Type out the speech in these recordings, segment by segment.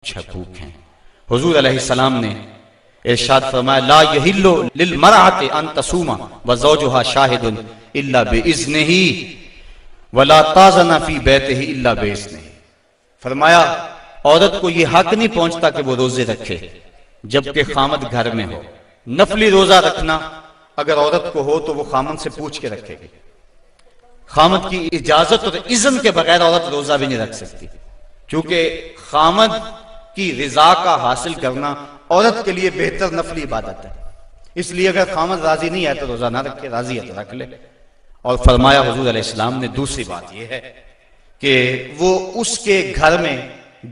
بھوک ہیں۔ حضور علیہ السلام نے ارشاد فرمایا لا یحل للمرأة ان تصوم وزوجها شاہد الا باذنہ ولا تاذن فی بیتہ الا باذنہ۔ فرمایا عورت کو یہ حق نہیں پہنچتا کہ وہ روزے رکھے جبکہ خامد گھر میں ہو۔ نفلی روزہ رکھنا اگر عورت کو ہو تو وہ خامد سے پوچھ کے رکھے گی، خامد کی اجازت اور اذن کے بغیر عورت روزہ بھی نہیں رکھ سکتی، چونکہ خامد کی رضا کا حاصل کرنا عورت کے لیے بہتر نفلی عبادت ہے۔ اس لیے اگر خامد راضی نہیں ہے تو روزہ نہ رکھے، راضی ہے تو رکھ لے۔ اور فرمایا حضور علیہ السلام نے دوسری بات یہ ہے کہ وہ اس کے گھر میں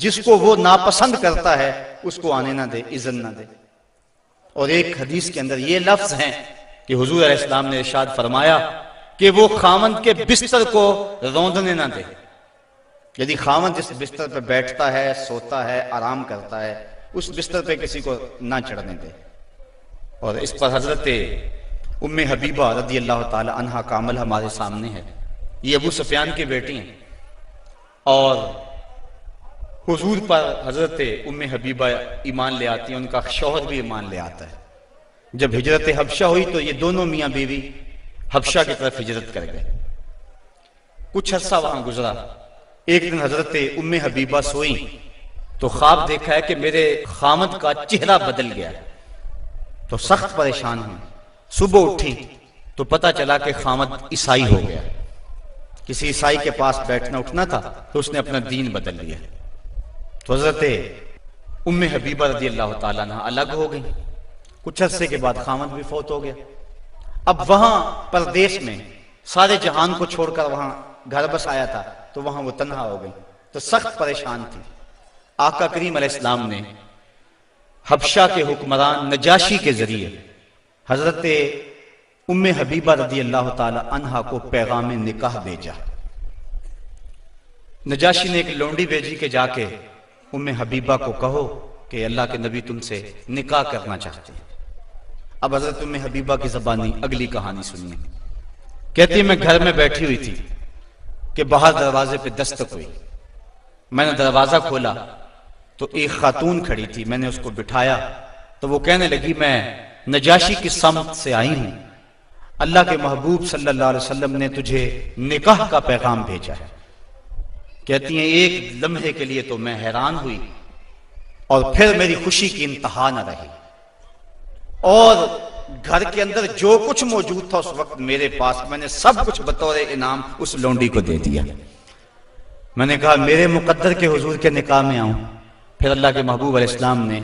جس کو وہ ناپسند کرتا ہے اس کو آنے نہ دے، اذن نہ دے۔ اور ایک حدیث کے اندر یہ لفظ ہیں کہ حضور علیہ السلام نے ارشاد فرمایا کہ وہ خامند کے بستر کو روندنے نہ دے۔ یعنی خامند جس بستر پہ بیٹھتا ہے، سوتا ہے، آرام کرتا ہے، اس بستر پہ کسی کو نہ چڑھنے دے۔ اور اس پر حضرت ام حبیبہ رضی اللہ تعالی عنہا کا عمل ہمارے سامنے ہے۔ یہ ابو سفیان کی بیٹی ہیں اور حضور پر حضرت ام حبیبہ ایمان لے آتی ہیں، ان کا شوہر بھی ایمان لے آتا ہے۔ جب ہجرت حبشہ ہوئی تو یہ دونوں میاں بیوی حبشہ کی طرف ہجرت کر گئے۔ کچھ عرصہ وہاں گزرا۔ ایک دن حضرت ام حبیبہ سوئیں تو خواب دیکھا ہے کہ میرے خامد کا چہرہ بدل گیا، تو سخت پریشان ہوئی۔ صبح اٹھی تو پتہ چلا کہ خامد عیسائی ہو گیا، کسی عیسائی کے پاس بیٹھنا اٹھنا تھا تو اس نے اپنا دین بدل لیا۔ تو حضرت ام حبیبہ رضی اللہ تعالیٰ عنہ الگ ہو گئی۔ کچھ عرصے کے بعد خامد بھی فوت ہو گیا۔ اب وہاں پردیس میں سارے جہان کو چھوڑ کر وہاں گھر بس آیا تھا تو وہاں وہ تنہا ہو گئی، تو سخت پریشان تھی۔ آقا کریم علیہ السلام نے حبشہ کے حکمران نجاشی کے ذریعے حضرت ام حبیبہ رضی اللہ تعالی عنہا کو پیغام نکاح بھیجا۔ نجاشی نے ایک لونڈی بھیجی کہ جا کے ام حبیبہ کو کہو کہ اللہ کے نبی تم سے نکاح کرنا چاہتے ہیں۔ اب حضرت ام حبیبہ کی زبانی اگلی کہانی سنیے۔ کہتی ہے میں گھر میں بیٹھی ہوئی تھی کہ باہر دروازے پہ دستک ہوئی۔ میں نے دروازہ کھولا تو ایک خاتون کھڑی تھی، میں نے اس کو بٹھایا تو وہ کہنے لگی میں نجاشی کی سمت سے آئی ہوں، اللہ کے محبوب صلی اللہ علیہ وسلم نے تجھے نکاح کا پیغام بھیجا ہے۔ کہتی ہیں ایک لمحے کے لیے تو میں حیران ہوئی اور پھر میری خوشی کی انتہا نہ رہی، اور گھر کے اندر جو کچھ موجود تھا اس وقت میرے پاس، میں نے سب کچھ بطور انعام اس لونڈی کو دے دیا۔ میں نے کہا میرے مقدر کے حضور کے نکاح میں آؤں۔ پھر اللہ کے محبوب علیہ السلام نے